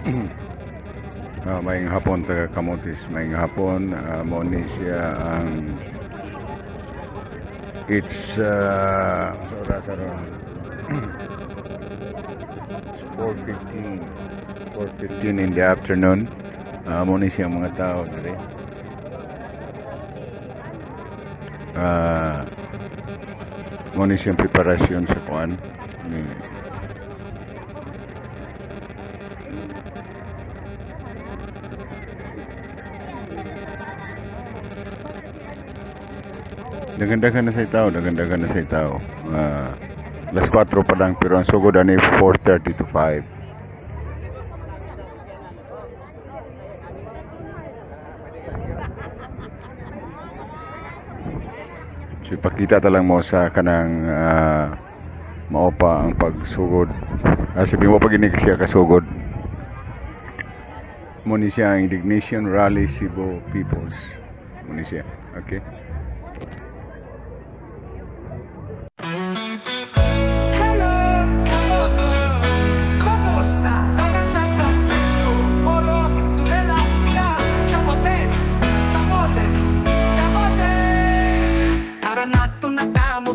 Maayong hapon taga Camotes, maayong hapon. Mo ni siya ang it's oras around 4:15 4:15 in the afternoon. Mo ni siya mga tao dali. Mo ni siyang preparasyon sa kuan. Dagan-dagan na sa tao, dagan-dagan na sa tao. Alas 4 pa lang pero ang sugod ani 4:30 to 5. So ipakita ta lang mo sa kanang mao pa ang pagsugod. Sabi mo pag ini siya kasugod. Mo ni siya ang Indignation Rally Cebu Peoples. Mo ni siya. Okay?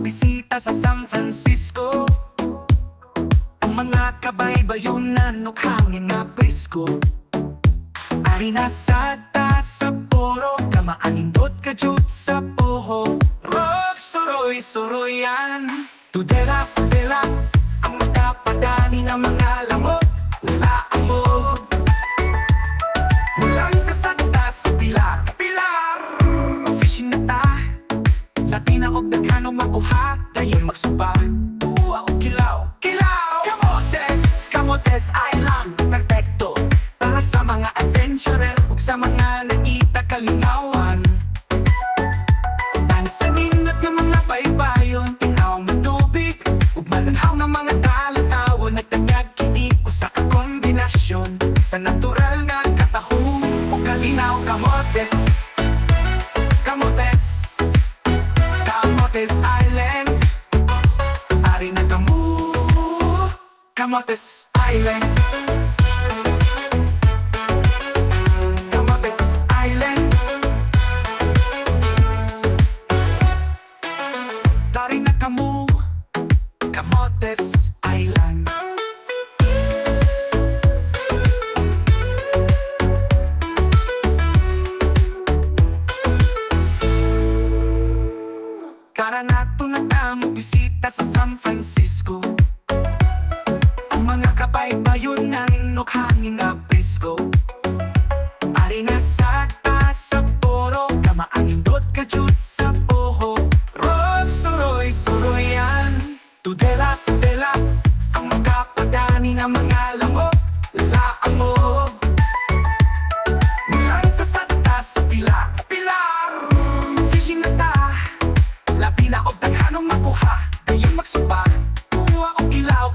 Bisita sa San Francisco, ang mga kabaybayunan o hangin nga presko. Ari na sa Sapporo, kamaanindot ka jut sa poho. Rock suroy-suroyan, tudela ang makapadani ng mga lamok. Walaan mo mulang sa Santa sa Pilar fishing na ta Latina og daghanong makuha, dayon magsuba. Uwa o kilaw Camotes Island, perfecto para sa mga adventurer ug sa mga nangita kalingawan. Ang sa nindot nga mga baybayon, tinaw ng tubig ug malanhaw ng mga talatawon. Nagtanyag kini usa ka kombinasyon sa natural nga katahong ug kalinaw. Camotes Island, ari na kamo. Camotes Island, Camotes Island, dari na kamo. Camotes Island. Karanato na tamo bisita sa San Francisco, ang mga kabaybayunan o hangin nga presko. Ari na sa Sapporo, kamaanindot ka jut sa poho. Rock suroy-suroyan, tudela ang makapadani ng mga lamok. Lalaan mo mulang sa Santa sa Pilar fishing na ta. Labi na og daghanong makuha, dayon magsuba. Uwa o kilaw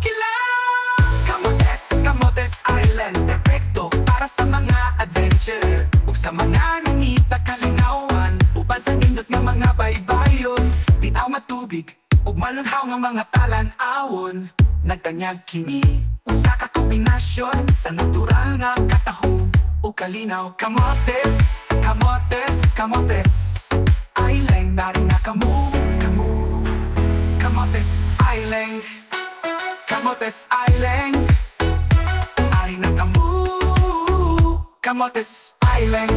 Camotes Island, perfecto para sa mga adventure ug sa mga nangita kalingawan. Uban sa nindot nga mga baybayon, tinaw matubig ug malanhaw nga mga talan-awon. Nagtanyag kini usa ka kombinasyon sa natural nga katahong ug kalinaw. Camotes Island, dari na kamo. Camotes Island, Camotes Island, ari na kamo. Camotes Island.